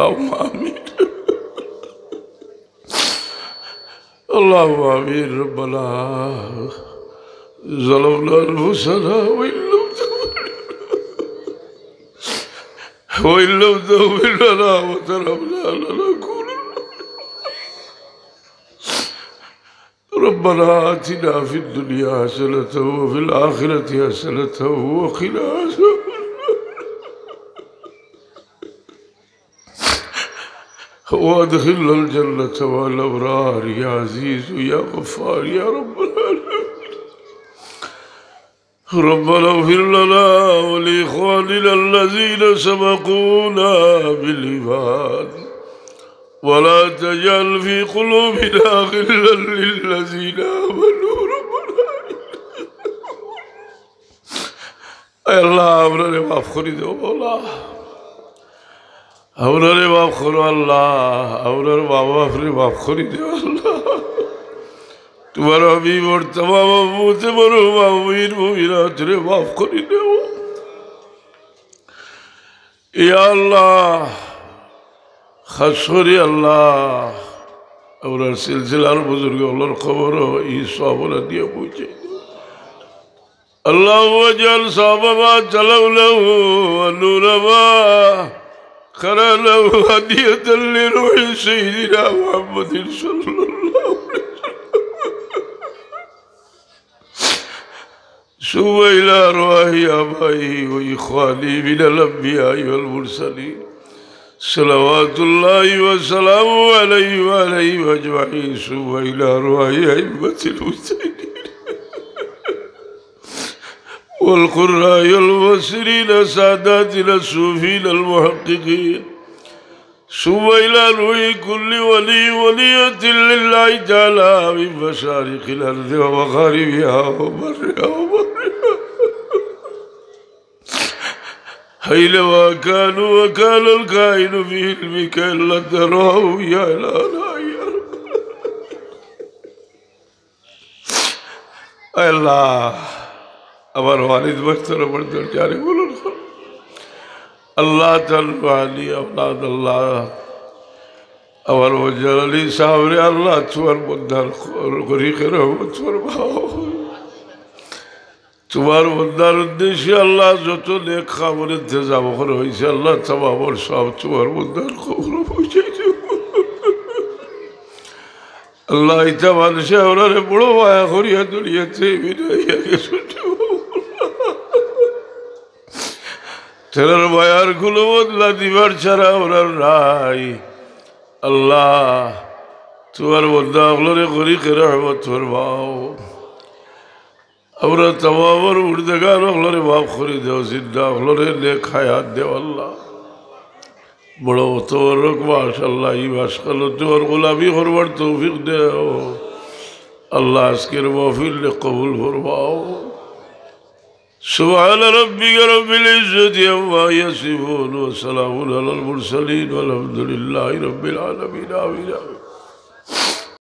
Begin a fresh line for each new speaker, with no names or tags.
اللهم آمين اللهم آمين ربنا ظلمنا أنفسنا وإن لم تغفر لنا وترحمنا لنكونن ربنا آتنا في الدنيا حسنة وفي الآخرة حسنة وقنا عذاب وادخلنا الجنة مع الأبرار يا عزيز يا غفار يا رب العالمين ربنا اغفر لنا ولإخواننا الذين سبقونا بالإيمان ولا تجعل في قلوبنا غلا للذين آمنوا ربنا اے اللہ ہمارے معاف کر دو مولا ہمارے معاف کرو اللہ ہمارے ماں باپ نے معاف کر دو اللہ تمہارا حبیب اور تمام امت مومنین مومنات نے معاف کر دو یا اللہ خاص করে আল্লাহ আমরা সিলসিলার বুজুর্গ আল্লাহর খবর এই সবরা দিয়ে পৌঁছে আল্লাহু ওয়াজাল সাবাবা চালাউলাহু নুরবা খরালাহু হাদিয়াতাল লিরুহি সাইয়্যিদিনা মুহাম্মাদিন সাল্লাল্লাহু আলাইহি সুবা ইলা রুহি আবাই ওয়া ইখওয়ানি মিনাল আম্বিয়া ওয়াল মুরসালিন صلوات الله وسلامه عليه وعليه أجمعين ثم إلى أرواح أئمة المجتهدين والقراء والمفسرين ساداتنا الصوفيين المحققين ثم إلى روح كل ولي ولية لله تعالى من مشارق الأرض ومغاربها وبرها حينما كانوا وكان الكائن في علمك إلا تراه يا إلهنا يا رب الله أمر والد بختر بردر جاري بولن الله تنفعني أولاد الله أمر وجل لي صابري الله تور بدر غريق رحمت فرماؤ তোমার বন্দার উদ্দেশ্যে আল্লাহ যত নেক খাবার ইন্তজাম করা হয়েছে আল্লাহ তামাম সব তোমার বন্দার খবর পৌঁছাই দেব আল্লাহ ইটা মানুষে ওনারে বড় মায়া করিয়া দুনিয়াতে বিদাইয়া গেছে তেনার মায়ার গুলো বদলা দিবার ছাড়া ওনার নাই আল্লাহ তোমার বন্দা ওগুলোরে গরিকে রহমত ফরমাও আমরা তমামের মুর্দেগান ওগুলোরে মাফ করে দেও জিন্দা ওগুলোরে নেক হায়াত দেও আল্লাহ বড় তবরক মাশাআল্লাহ এই মাসকালো তোমার গোলামি করবার তৌফিক দেও আল্লাহ আজকের মাহফিল কবুল ফরমাও সুবহান রাব্বিকা রব্বিল ইজ্জাতি আম্মা ইয়াসিফুন ওয়া সালামুন আলাল মুরসালিন ওয়া আলহামদুলিল্লাহি রাব্বিল আলামিন আমিন